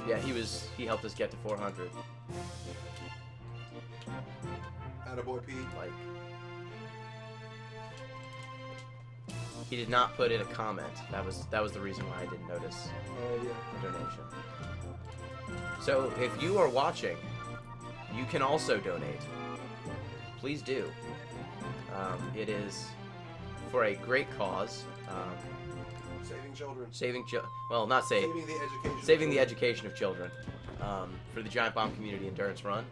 Yeah, he helped us get to 400. Attaboy P. Like, he did not put in a comment. That was the reason why I didn't notice Yeah. the donation. So if you are watching, you can also donate. Please do. It is for a great cause. Saving children. Well, not save. Saving the education. Saving the education of children. For the Giantbomb Community Endurance Run.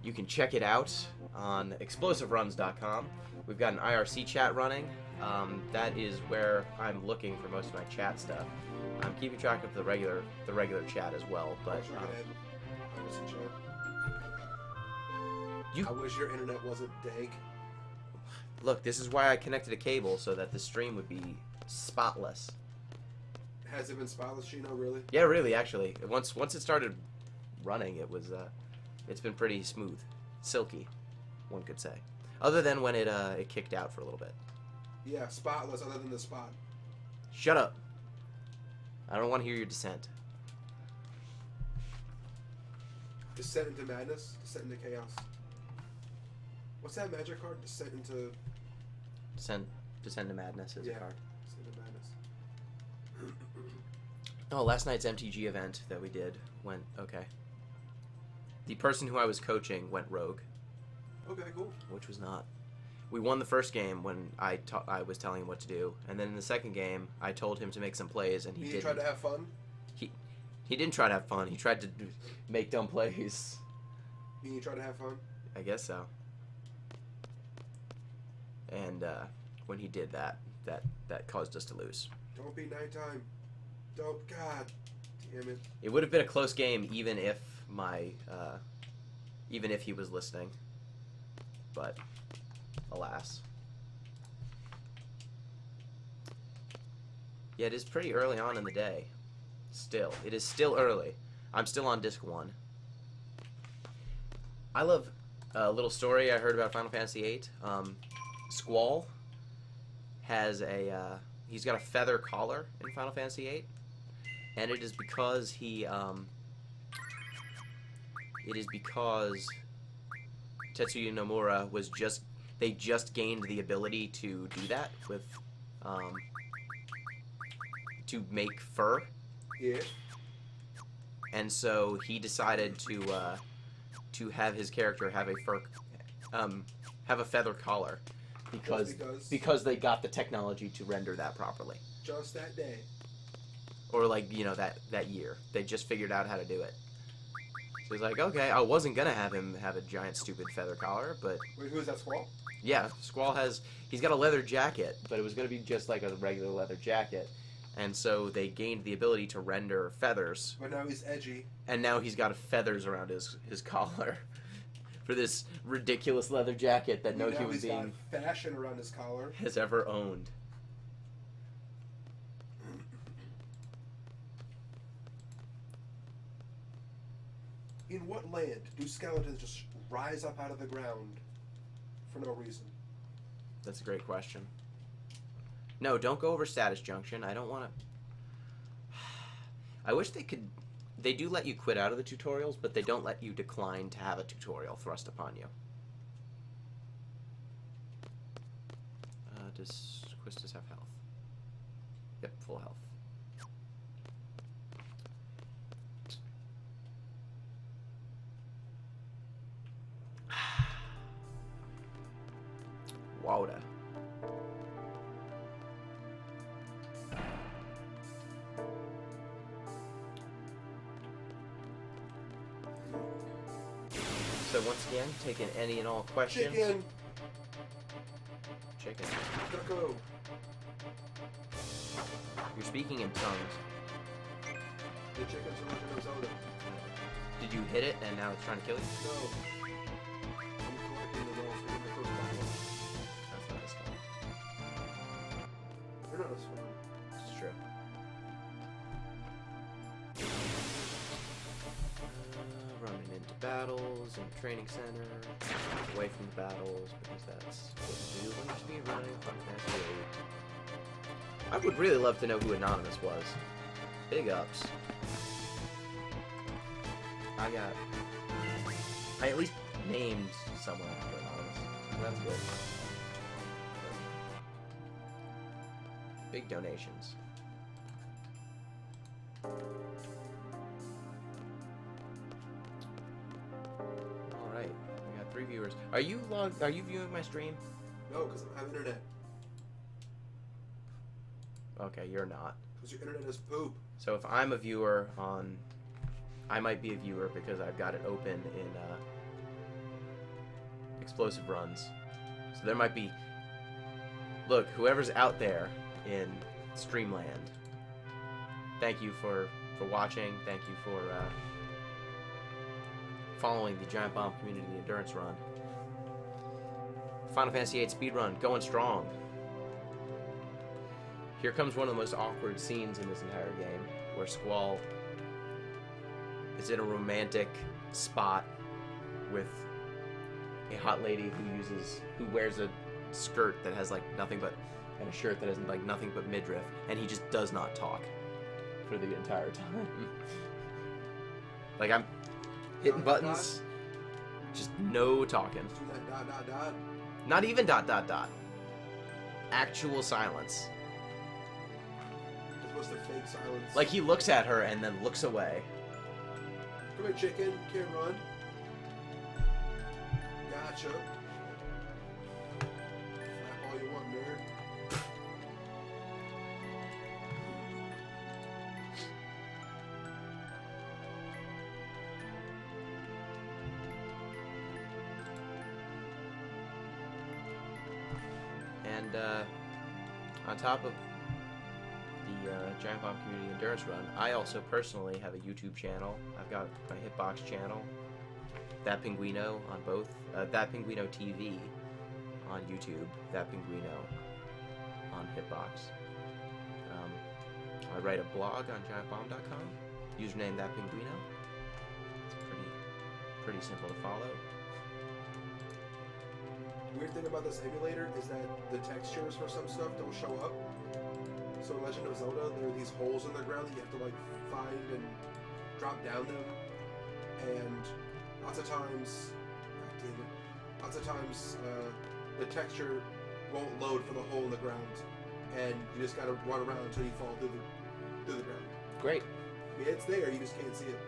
You can check it out on explosiveruns.com. We've got an IRC chat running. That is where I'm looking for most of my chat stuff. I'm keeping track of the regular chat as well, but I wish your internet wasn't dank. Look, this is why I connected a cable so that the stream would be spotless. Has it been spotless, Chino? Really? Yeah, really. Actually, once it started running, it was it's been pretty smooth, silky, one could say. Other than when it kicked out for a little bit. Yeah, spotless. Other than the spot. Shut up. I don't want to hear your dissent. Descent into madness. Descent into chaos. What's that magic card? Descent into. Descent to madness is a card. Descent into madness. Oh, last night's MTG event that we did went okay. The person who I was coaching went rogue. Okay, cool. Which was not. We won the first game when I was telling him what to do, and then in the second game, I told him to make some plays, and he didn't. He tried to have fun? He didn't try to have fun. He tried to make dumb plays. He tried to have fun? I guess so. And when he did that caused us to lose. Don't be nighttime. Don't. God damn it. It would have been a close game even if he was listening. But alas. Yeah, it is pretty early on in the day. Still. It is still early. I'm still on disc 1. I love a little story I heard about Final Fantasy VIII. Squall has he's got a feather collar in Final Fantasy VIII. And it is because Tetsuya Nomura was they just gained the ability to do that with to make fur. Yeah. And so he decided to have his character have a feather collar because they got the technology to render that properly. Just that day. Or like, that year. They just figured out how to do it. So he's like, okay, I wasn't gonna have him have a giant stupid feather collar, but... Wait, who is that, Squall? Yeah, Squall he's got a leather jacket, but it was gonna be just like a regular leather jacket. And so they gained the ability to render feathers. But now he's edgy. And now he's got feathers around his collar. For this ridiculous leather jacket that no human being got fashion around his collar has ever owned. In what land do skeletons just rise up out of the ground for no reason? That's a great question. No, don't go over Status Junction. I don't want to... I wish they could... They do let you quit out of the tutorials, but they don't let you decline to have a tutorial thrust upon you. Does Quistis have health? Yep, full health. Wada. So once again, taking any and all questions. Chicken. Ducko. You're speaking in tongues. The chicken's from Legend of Zelda. Did you hit it and now it's trying to kill you? No. I'm collecting the rolls from the first bottle. That's not as fun. They're not as fun. It's true. Running into battles in the training center, away from the battles because that's what you do when you're speed running. Final Fantasy VIII. I would really love to know who Anonymous was. Big ups. I at least named someone after Anonymous. That's good. Big donations. Alright, we got 3 viewers. Are you viewing my stream? No, because I have internet. Okay, you're not. Because your internet is poop. So if I'm a viewer on... I might be a viewer because I've got it open in explosive runs. So there might be... Look, whoever's out there in Streamland, thank you for watching. Thank you for following the Giantbomb Community Endurance Run. Final Fantasy VIII speedrun, going strong. Here comes one of the most awkward scenes in this entire game, where Squall is in a romantic spot with a hot lady who wears a skirt that has like nothing but, and a shirt that has like nothing but midriff, and he just does not talk for the entire time. Like I'm hitting buttons, just no talking. Let's do that dot dot dot. Not even dot dot dot. Actual silence. This was the fake silence. Like he looks at her and then looks away. Come here, chicken. Can't run. Gotcha. Flap all you want, nerd. And on top of the Giantbomb Community Endurance Run, I also personally have a YouTube channel. I've got my Hitbox channel, That Pinguino on both, That Pinguino TV on YouTube, That Pinguino on Hitbox. I write a blog on giantbomb.com, username That Pinguino. It's pretty simple to follow. The weird thing about this emulator is that the textures for some stuff don't show up. So in Legend of Zelda, there are these holes in the ground that you have to like find and drop down them. And lots of times, the texture won't load for the hole in the ground, and you just gotta run around until you fall through the ground. Great. Yeah, it's there, you just can't see it.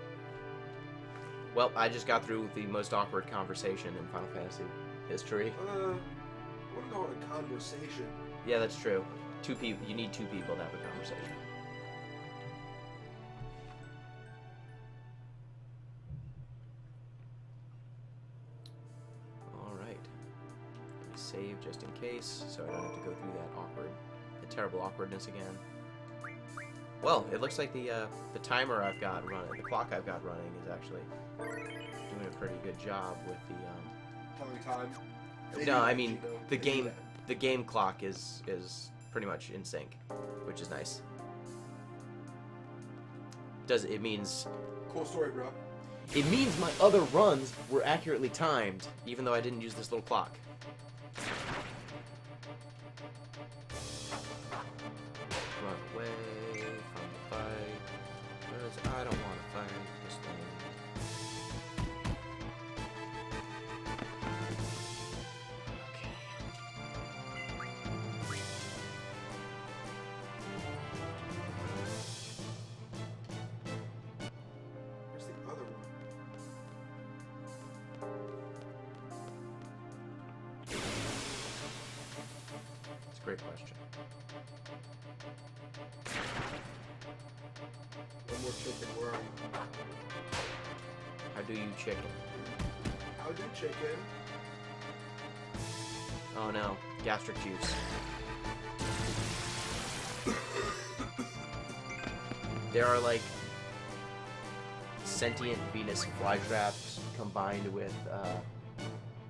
Well, I just got through the most awkward conversation in Final Fantasy history. I wouldn't call it a conversation. Yeah, that's true. 2 people. You need 2 people to have a conversation. All right. Save just in case, so I don't have to go through the terrible awkwardness again. Well, it looks like the timer I've got running, the clock I've got running, is actually doing a pretty good job with the. Telling time. No, I mean the game clock is pretty much in sync, which is nice. It means Cool story, bro. it means my other runs were accurately timed, even though I didn't use this little clock. Run away from the fight, 'cause I don't want to fight this thing. Where's the other one? It's a great question. One more chicken, where are you? How do you chicken? How do chicken? Oh no, gastric juice. There are like sentient Venus flytraps combined with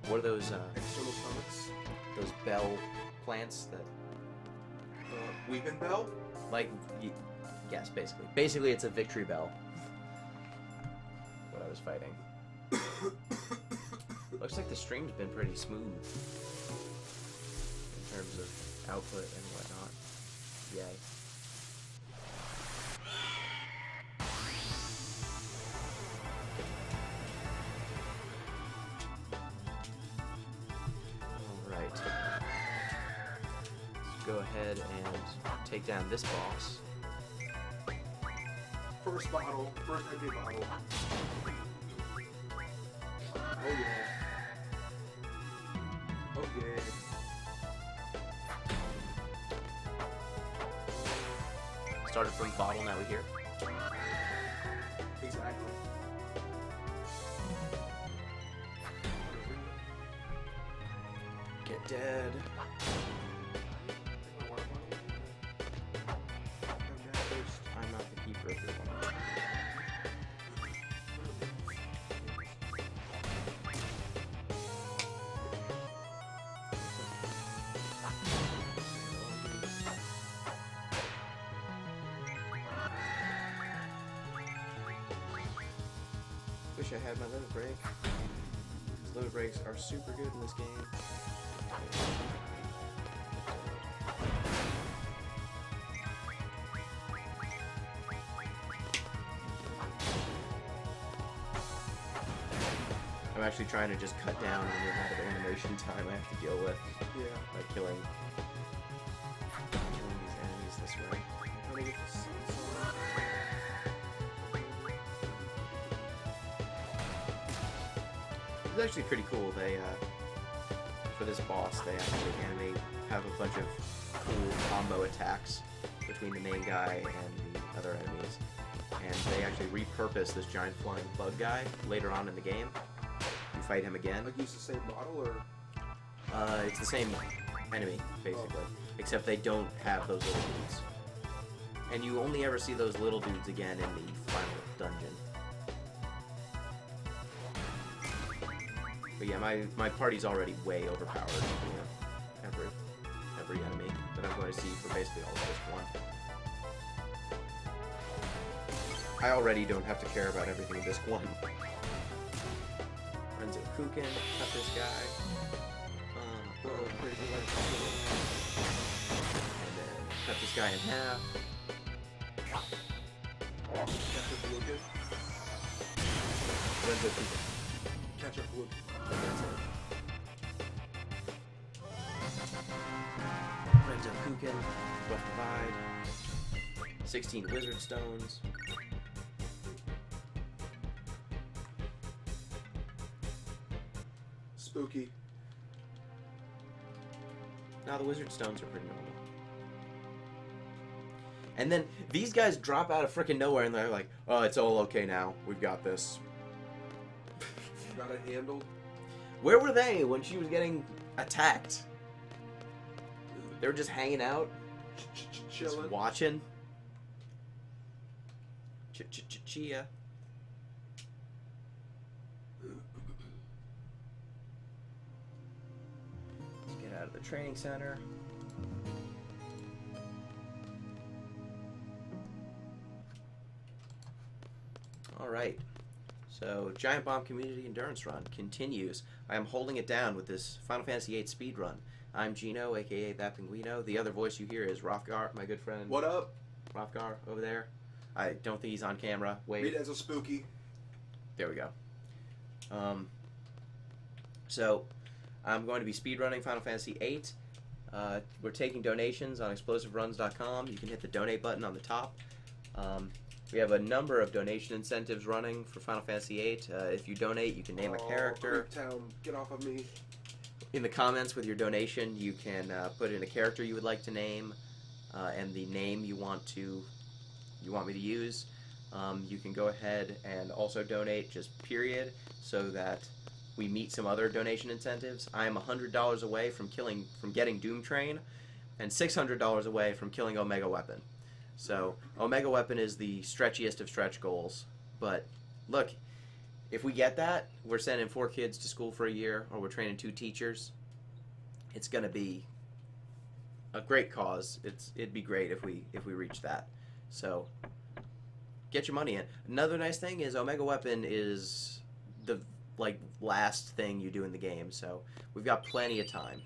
what are those External stomachs. those bell plants that Weeping bell? like yes, basically it's a victory bell. What I was fighting. Looks like the stream's been pretty smooth in terms of output and whatnot. Yay. go ahead and take down this boss. First empty bottle. Oh yeah. Oh yeah. Started from the bottle, now we're here. Exactly. Get dead. I'm not the keeper of your one. Wish I had my limit break. These limit breaks are super good in this game. I'm actually trying to just cut down on the amount of animation time I have to deal with Yeah. by killing these enemies this way. I'm trying to get the sense on. It's actually pretty cool. They, for this boss, they actually have a bunch of cool combo attacks between the main guy and the other enemies. And they actually repurpose this giant flying bug guy later on in the game. You fight him again. Like use the same model or? It's the same enemy, basically. Except they don't have those little dudes. And you only ever see those little dudes again in the final dungeon. But yeah, my party's already way overpowered. You know, every enemy that I'm going to see for basically all of this one. I already don't have to care about everything in this one. Renzo Kukin, cut this guy. Crazy And then cut this guy in half. Catch up blue kid. Renzo Kukin. Catch up blue. And that's it. Renzo Kukin, Rough Divide. 16 Wizard Stones. Spooky. Now the Wizard Stones are pretty normal. And then these guys drop out of frickin' nowhere and they're like, oh, it's all okay now. We've got this. Got it handled. Where were they when she was getting attacked? They were just hanging out, just Chilling. watching. Chia. Let's get out of the training center. Alright, so Giantbomb Community Endurance Run continues. I am holding it down with this Final Fantasy VIII speed run. I'm Gino, aka That Pinguino. The other voice you hear is Rothgar, my good friend. What up? Rothgar over there. I don't think he's on camera. Wait. Read it as a spooky. There we go. So, I'm going to be speedrunning Final Fantasy VIII. We're taking donations on explosiveruns.com. You can hit the donate button on the top. We have a number of donation incentives running for Final Fantasy VIII. If you donate, you can name a character. Creeptown, get off of me. In the comments with your donation, you can put in a character you would like to name and the name you want me to use. You can go ahead and also donate just period so that we meet some other donation incentives. I am $100 away from getting Doom Train and $600 away from killing Omega Weapon. So Omega Weapon is the stretchiest of stretch goals, but look, if we get that, we're sending 4 kids to school for a year, or we're training 2 teachers. It's going to be a great cause. It'd be great if we reach that. So get your money in. Another nice thing is Omega Weapon is the last thing you do in the game, so we've got plenty of time.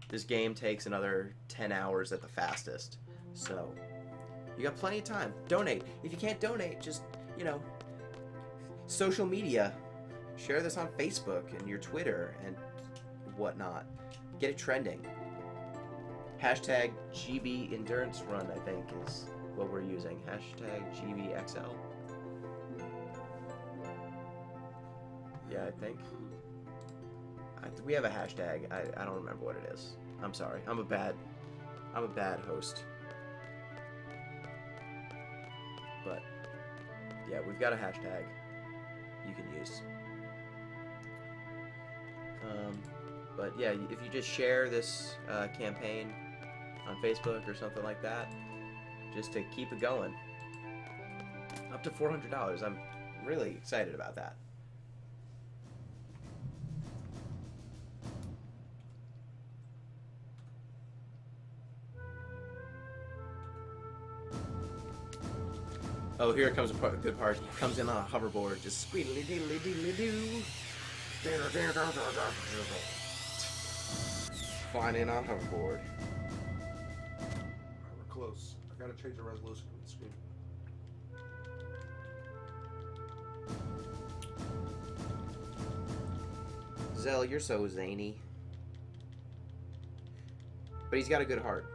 This game takes another 10 hours at the fastest, so you got plenty of time. Donate. If you can't donate, just, social media. Share this on Facebook and your Twitter and whatnot. Get it trending. Hashtag GB Endurance Run, I think, is what we're using. Hashtag GBXL. Yeah, I think. We have a hashtag. I don't remember what it is. I'm sorry. I'm a bad host. But yeah, we've got a hashtag you can use. But yeah, if you just share this campaign on Facebook or something like that, just to keep it going. Up to $400. I'm really excited about that. Oh, here comes a good part. He comes in on a hoverboard, just squeedly diddly diddly doo. Flying in on a hoverboard. Alright, we're close. I gotta change the resolution of the screen. Zell, you're so zany. But he's got a good heart.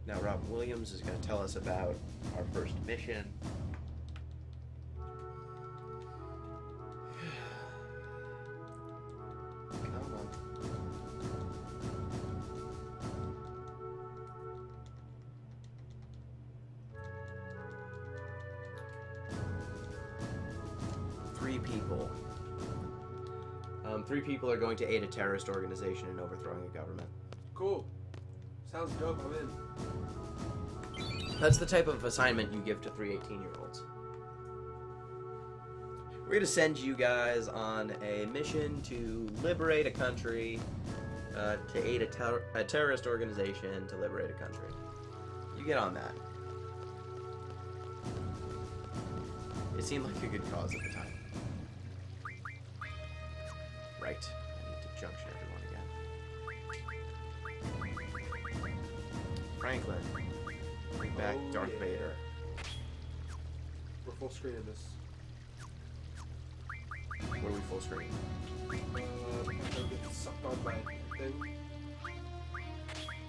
Now Robin Williams is going to tell us about our first mission. Come on. Three people. Three people are going to aid a terrorist organization in overthrowing a government. Cool. Sounds dope. I'm in. That's the type of assignment you give to 3 18-year-olds. We're going to send you guys on a mission to liberate a country, to aid a terrorist organization to liberate a country. You get on that. It seemed like a good cause at the time. Right. I need to junction everyone again. Franklin. Bring back Darth Vader. We're full screen in this. What are we full screen? I'm gonna get sucked on by a thing.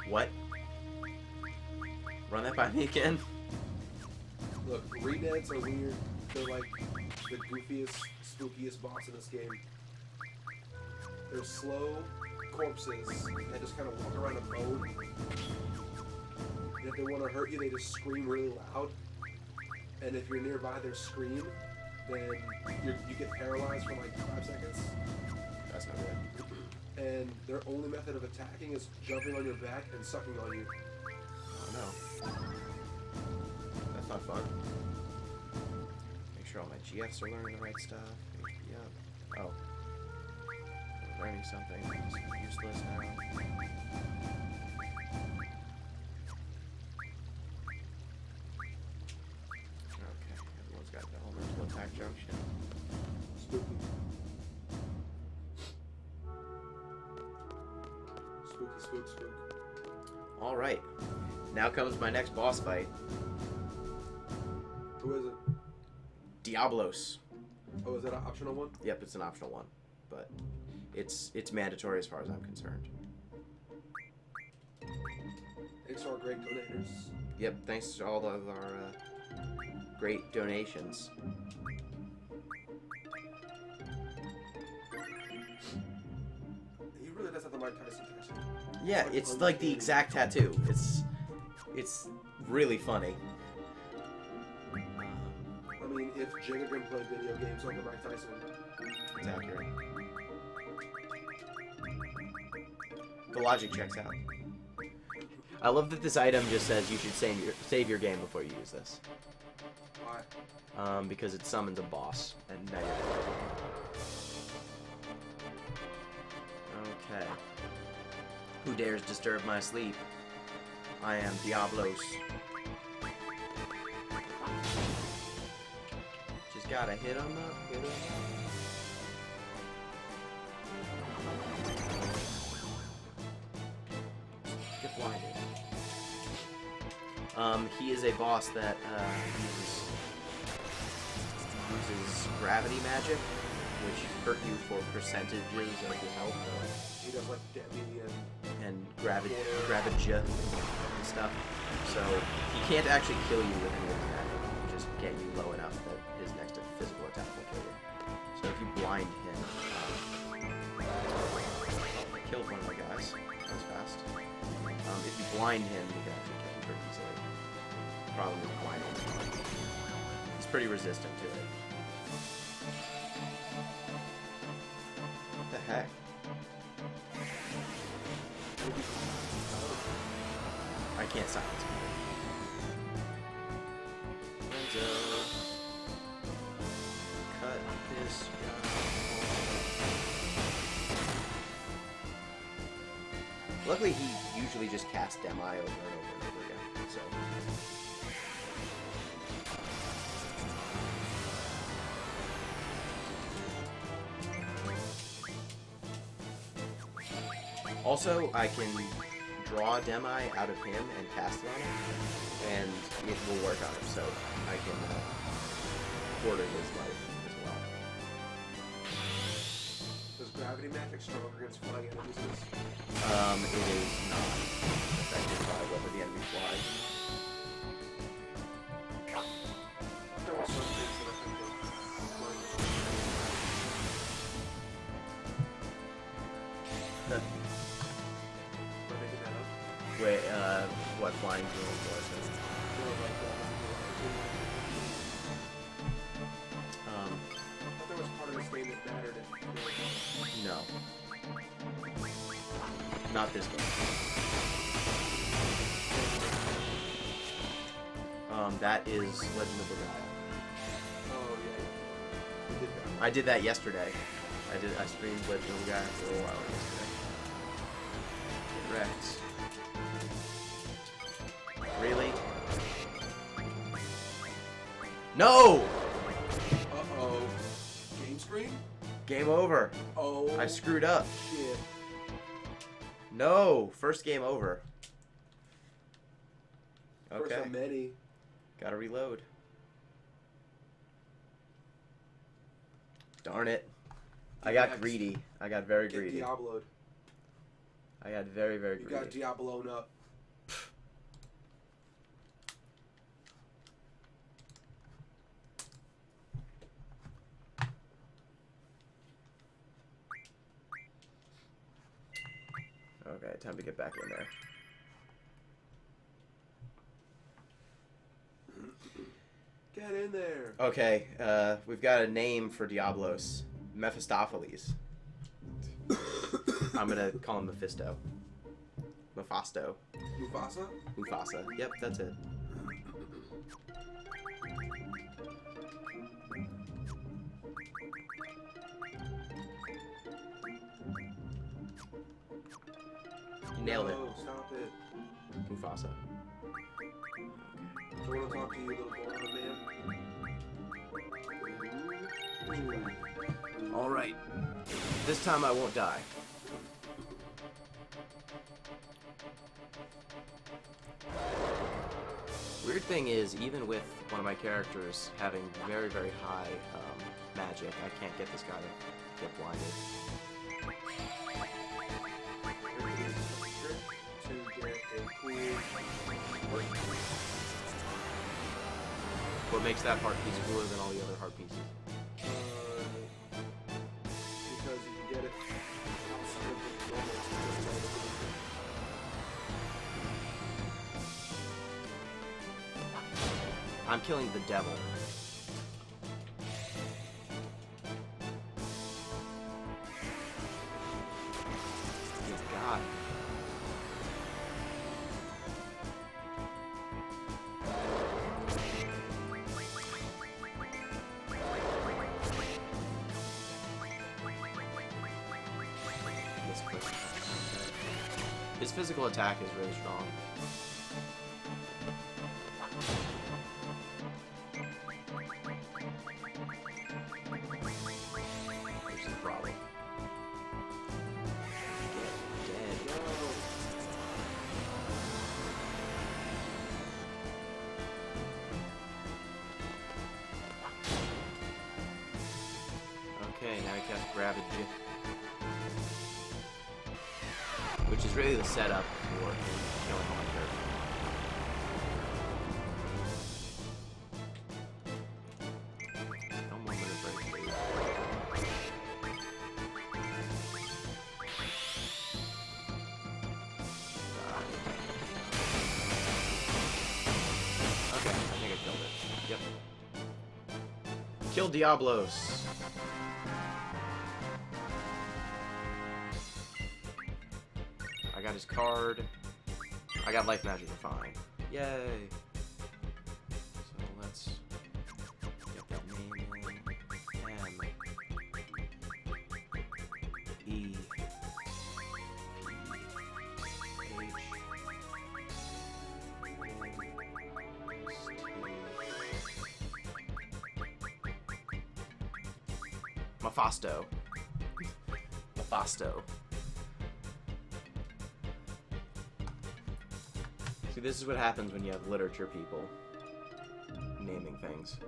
What? Run that by me again? Look, redeads are weird. They're like the goofiest, spookiest boss in this game. They're slow corpses that just kind of walk around in mode. And if they want to hurt you, they just scream really loud. And if you're nearby their scream, then you get paralyzed for like 5 seconds. That's not good. And their only method of attacking is jumping on your back and sucking on you. Oh no. That's not fun. Make sure all my GFs are learning the right stuff. Yep. Oh. I'm learning something. It's useless now. Okay, everyone's got the elemental attack junction. Spooky. Spooky, spook, spook. Alright. Now comes my next boss fight. Who is it? Diablos. Oh, is that an optional one? Yep, it's an optional one. But it's mandatory as far as I'm concerned. Thanks to our great donators. Yep, thanks to all of our great donations. He really does have the Mike Tyson tattoo. Yeah, it's like the exact tattoo. It's really funny. I mean, if Jigga can play video games like the Mike Tyson. It's accurate. The logic checks out. I love that this item just says you should save your game before you use this. Why? Because it summons a boss, and now you're dead. Okay. Who dares disturb my sleep? I am Diablos. Just gotta hit him up, hit him up. Get blinded. He is a boss that uses gravity magic, which hurt you for percentages of your health. He does like Demi And Gravija and stuff. So he can't actually kill you with any attack. Just get you low enough that his next physical attack will kill you. So if you blind him, killed one of my guys. That was fast. If you blind him, you can actually kill him pretty easily. The problem is blinding him. He's pretty resistant to it. What the heck? I can't silence him. Cut this guy. Luckily, he usually just casts Demi over and over and over again, so... Also, I can draw Demi out of him and cast it on him, and it will work on him, so I can quarter his life as well. Does gravity magic stronger against flying enemies? It is not affected by whether the enemy flies. There were some things that I think Am I making that up? Wait, what flying duel was it? I thought there was part of this game that mattered if No. Not this game. That is Legend of Legaia. Oh yeah. We did that. I did that yesterday. I streamed Legend of Legaia for a while yesterday. Correct. Really? No! Uh-oh. Game screen? Game over. Oh. I screwed up. Shit. No! First game over. First Okay. of many. Gotta reload. Darn it. I got greedy. I got very Get greedy. Diablo'd. I got very, very You greedy. got Diablo'd up. Okay, time to get back in there. Get in there. Okay, we've got a name for Diablos. Mephistopheles. I'm gonna call him Mephisto. Mephisto. Mufasa? Mufasa. Yep, that's it. You nailed it. No, stop it. Mufasa. I want to talk to you, little blonde man. Alright. This time I won't die. Weird thing is, even with one of my characters having very, very high magic, I can't get this guy to get blinded. To get a cool... What makes that heart piece cooler than all the other heart pieces? Because you can get it outside of the normal. I'm killing the devil. Good God. His physical attack is really strong. Which is the problem. Get dead. got Gravity, which is really the setup for killing one character. Don't want me to break these. Okay, I think I killed it. Yep. Kill Diablos. I got his card. I got Life Magic Refine. Yay! So let's get that name in. M. E. Mephisto. Mephisto. See, this is what happens when you have literature people naming things.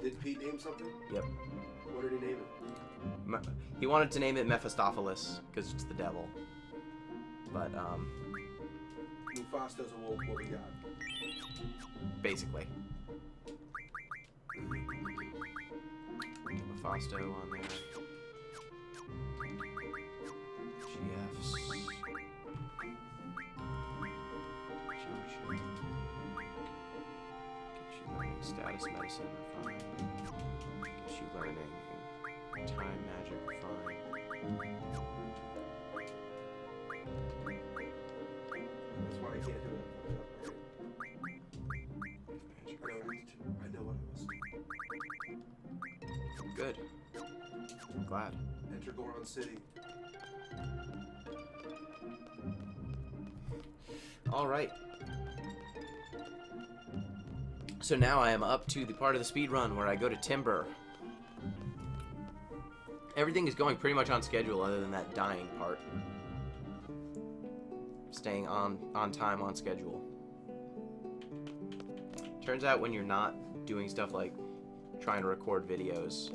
Did Pete name something? Yep. What did he name it? He wanted to name it Mephistopheles, because it's the devil. But, Mephisto's a wolf, what we got? basically. Mephisto on there. GFs. Status medicine, refine. Gives you learning. Time magic, refine. That's why I can't do it. I know what it was. Good. I'm glad. Enter Goron City. Alright. So now I am up to the part of the speed run where I go to Timber. Everything is going pretty much on schedule other than that dying part. Staying on time, on schedule. Turns out when you're not doing stuff like trying to record videos,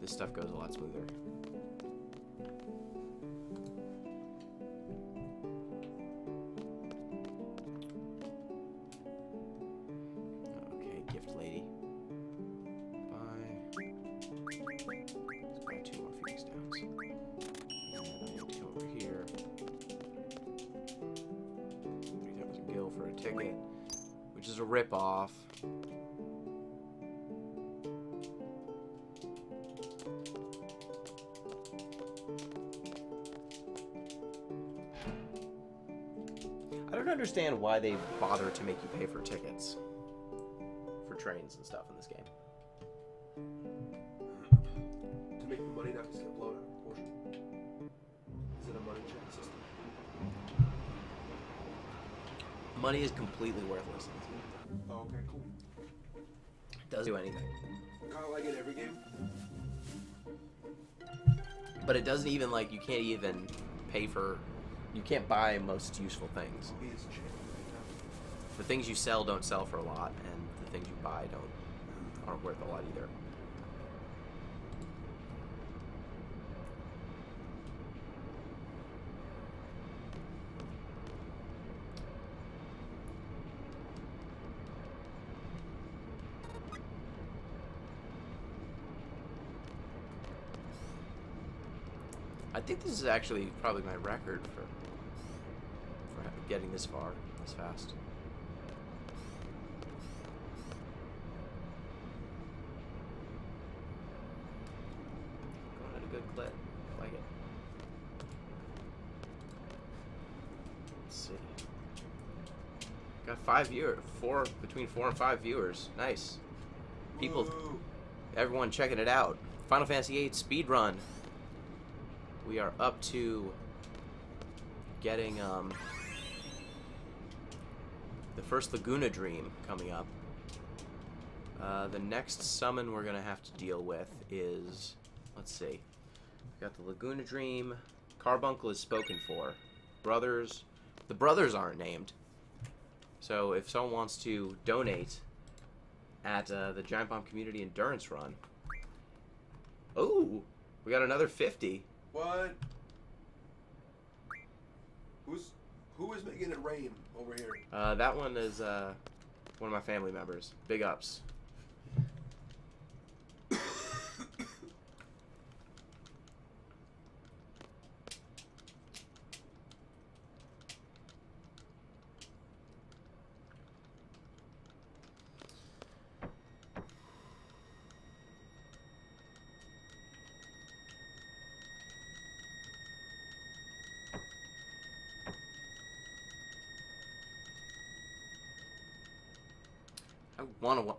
this stuff goes a lot smoother. Okay, gift lady. Bye. Let's buy 2 more Phoenix Downs. And then I need to go over here. 3,000 gil for a ticket, which is a rip-off. I don't understand why they bother to make you pay for tickets for trains and stuff in this game. To make the money not just get blown out of proportion. Is it a money check system? Money is completely worthless in this game. Oh, okay, cool. It doesn't do anything. Kind of like in every game. But it doesn't even, like, you can't even pay for... You can't buy most useful things. He is a champ right now. The things you sell don't sell for a lot, and the things you buy aren't worth a lot either. I think this is actually probably my record for getting this far, this fast. Going at a good clip. I like it. Let's see. Got 5 viewers. Between 4 and 5 viewers. Nice. People, Woo. everyone checking it out. Final Fantasy VIII speed run. We are up to getting the first Laguna Dream coming up. The next summon we're gonna have to deal with is, let's see, we got the Laguna Dream. Carbuncle is spoken for. Brothers, the brothers aren't named. So if someone wants to donate at the Giantbomb Community Endurance Run, Ooh, we got another 50. What? Who is making it rain over here? That one is one of my family members. Big ups.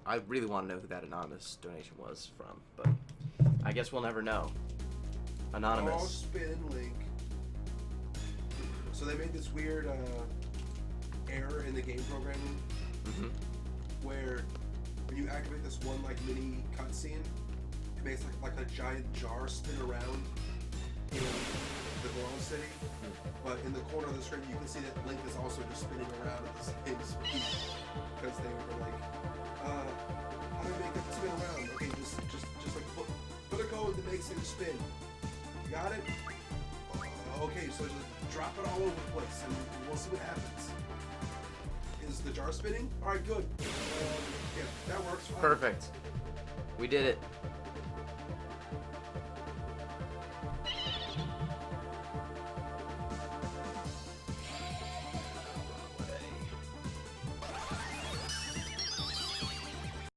I really want to know who that anonymous donation was from, but I guess we'll never know. Anonymous. All spin link. So they made this weird error in the game programming where when you activate this one like mini cutscene, it makes like a giant jar spin around in the Glow City. But in the corner of the screen, you can see that Link is also just spinning around at the same speed because they were like, how do we make it spin around? Okay, just like put a code that makes it spin. You got it? Okay, so just drop it all over the place and we'll see what happens. Is the jar spinning? Alright, good. Yeah, that works fine. Perfect. We did it.